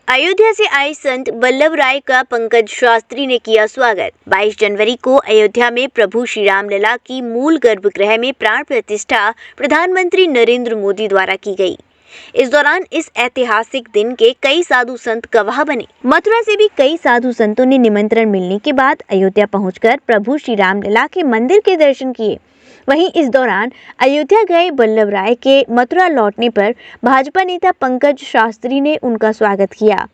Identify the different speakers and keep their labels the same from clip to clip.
Speaker 1: अयोध्या से आए संत वल्लभ राय का पंकज शास्त्री ने किया स्वागत। 22 जनवरी को अयोध्या में प्रभु श्री राम लला की मूल गर्भगृह में प्राण प्रतिष्ठा प्रधानमंत्री नरेंद्र मोदी द्वारा की गई। इस दौरान इस ऐतिहासिक दिन के कई साधु संत गवाह बने। मथुरा से भी कई साधु संतों ने निमंत्रण मिलने के बाद अयोध्या पहुंचकर प्रभु श्री राम लला के मंदिर के दर्शन किए। वहीं इस दौरान अयोध्या गए वल्लभ राय के मथुरा लौटने पर भाजपा नेता पंकज शास्त्री ने उनका स्वागत किया।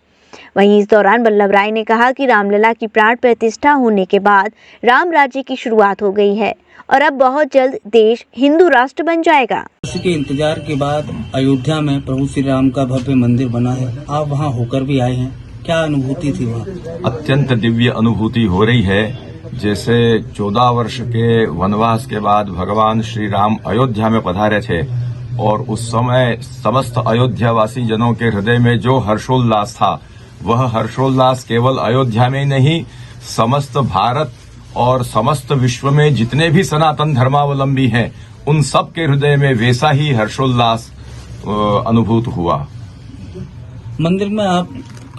Speaker 1: वहीं इस दौरान वल्लभ राय ने कहा कि रामलला की प्राण प्रतिष्ठा होने के बाद राम राज्य की शुरुआत हो गई है और अब बहुत जल्द देश हिंदू राष्ट्र बन जाएगा।
Speaker 2: के इंतजार के बाद अयोध्या में प्रभु श्री राम का भव्य मंदिर बना है। आप वहां होकर भी आए हैं, क्या अनुभूति थी वहाँ?
Speaker 3: अत्यंत दिव्य अनुभूति हो रही है। जैसे 14 वर्ष के वनवास के बाद भगवान श्री राम अयोध्या में पधारे थे और उस समय समस्त अयोध्यावासी जनों के हृदय में जो हर्षोल्लास था, वह हर्षोल्लास केवल अयोध्या में ही नहीं, समस्त भारत और समस्त विश्व में जितने भी सनातन धर्मावलंबी हैं, उन सब के हृदय में वैसा ही हर्षोल्लास अनुभूत हुआ।
Speaker 2: मंदिर में आप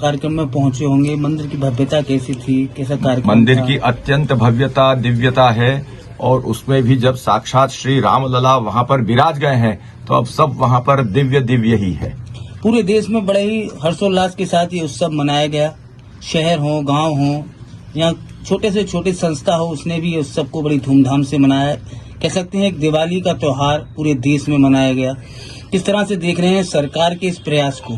Speaker 2: कार्यक्रम में पहुंचे होंगे, मंदिर की भव्यता कैसी थी, कैसा कार्यक्रम?
Speaker 3: मंदिर की अत्यंत भव्यता दिव्यता है और उसमें भी जब साक्षात श्री राम लला वहां पर विराज गए हैं तो अब सब वहां पर दिव्य दिव्य ही है।
Speaker 2: पूरे देश में बड़े ही हर्षोल्लास के साथ ये उत्सव मनाया गया। शहर हो, गांव हो या छोटे से छोटे संस्था हो, उसने भी ये उत्सव को बड़ी धूमधाम से मनाया। कह सकते हैं एक दिवाली का त्योहार पूरे देश में मनाया गया। किस तरह से देख रहे हैं सरकार के इस प्रयास को?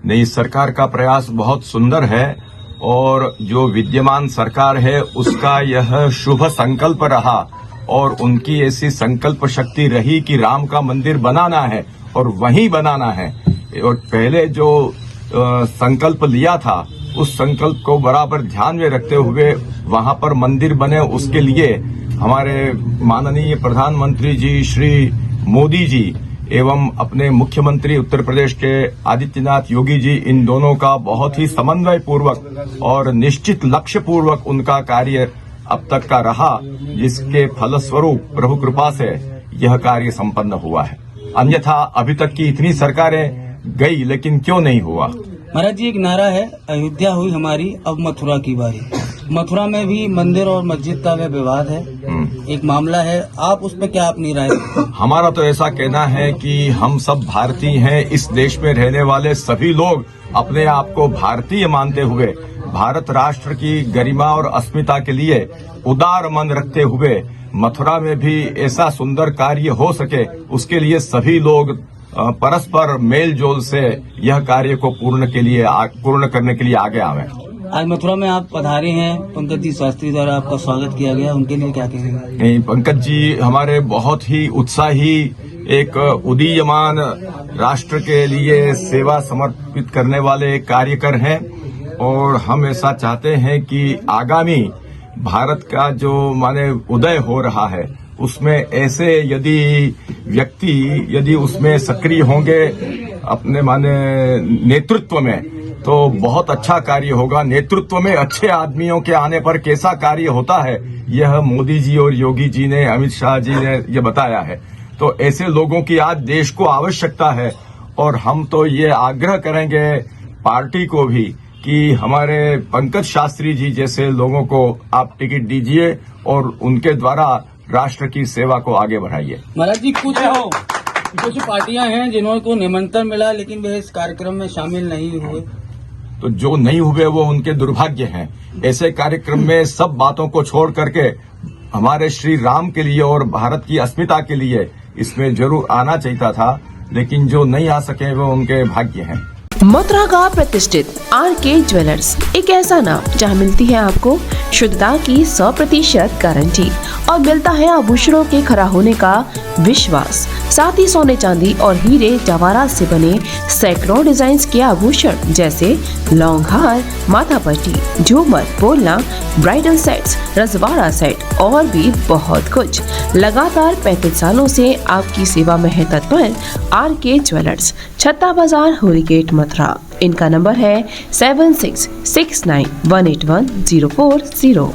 Speaker 3: नई सरकार का प्रयास बहुत सुंदर है और जो विद्यमान सरकार है उसका यह शुभ संकल्प रहा और उनकी ऐसी संकल्प शक्ति रही कि राम का मंदिर बनाना है और वहीं बनाना है। और पहले जो संकल्प लिया था उस संकल्प को बराबर ध्यान में रखते हुए वहां पर मंदिर बने, उसके लिए हमारे माननीय प्रधानमंत्री जी श्री मोदी जी एवं अपने मुख्यमंत्री उत्तर प्रदेश के आदित्यनाथ योगी जी, इन दोनों का बहुत ही समन्वय पूर्वक और निश्चित लक्ष्य पूर्वक उनका कार्य अब तक का रहा, जिसके फलस्वरूप प्रभु कृपा से यह कार्य संपन्न हुआ है। अन्यथा अभी तक की इतनी सरकारें गई लेकिन क्यों नहीं हुआ?
Speaker 2: महाराज जी, एक नारा है, अयोध्या हुई हमारी, अब मथुरा की बारी। मथुरा में भी मंदिर और मस्जिद का विवाद है, एक मामला है, आप उस पर क्या अपनी राय?
Speaker 3: हमारा तो ऐसा कहना है कि हम सब भारतीय हैं। इस देश में रहने वाले सभी लोग अपने आप को भारतीय मानते हुए भारत राष्ट्र की गरिमा और अस्मिता के लिए उदार मन रखते हुए मथुरा में भी ऐसा सुंदर कार्य हो सके, उसके लिए सभी लोग परस्पर मेल जोल से यह कार्य को पूर्ण करने के लिए आगे आवे।
Speaker 2: आज मथुरा में आप पधारे हैं, पंकज जी शास्त्री द्वारा आपका स्वागत किया गया, उनके लिए क्या कहेंगे?
Speaker 3: पंकज जी हमारे बहुत ही उत्साही, एक उदीयमान राष्ट्र के लिए सेवा समर्पित करने वाले कार्यकर हैं और हम ऐसा चाहते हैं कि आगामी भारत का जो माने उदय हो रहा है उसमें ऐसे यदि उसमें सक्रिय होंगे अपने माने नेतृत्व में, तो बहुत अच्छा कार्य होगा। नेतृत्व में अच्छे आदमियों के आने पर कैसा कार्य होता है, यह मोदी जी और योगी जी ने, अमित शाह जी ने ये बताया है। तो ऐसे लोगों की आज देश को आवश्यकता है और हम तो ये आग्रह करेंगे पार्टी को भी कि हमारे पंकज शास्त्री जी जैसे लोगों को आप टिकट दीजिए और उनके द्वारा राष्ट्र की सेवा को आगे बढ़ाइए।
Speaker 2: महाराज जी, कुछ पार्टियां हैं जिन्हों को निमंत्रण मिला लेकिन वे इस कार्यक्रम में शामिल नहीं हुए।
Speaker 3: तो जो नहीं हुए वो उनके दुर्भाग्य हैं। ऐसे कार्यक्रम में सब बातों को छोड़ करके हमारे श्री राम के लिए और भारत की अस्मिता के लिए इसमें जरूर आना चाहिए था, लेकिन जो नहीं आ सके वो उनके भाग्य हैं।
Speaker 4: मथुरा का प्रतिष्ठित RK ज्वेलर्स, एक ऐसा नाम जहां मिलती है आपको शुद्धता की 100% गारंटी और मिलता है आभूषणों के खरा होने का विश्वास। साथ ही सोने चांदी और हीरे जवाहरात से बने सैकड़ों डिजाइन के आभूषण जैसे लॉन्ग हार, माथापट्टी, झूमर, बोलना, ब्राइडल सेट्स, रजवाड़ा सेट और भी बहुत कुछ। लगातार 35 सालों से आपकी सेवा में है तत्पर RK ज्वेलर्स, छत्ता बाजार, होली गेट, मथुरा। इनका नंबर है 7669181040।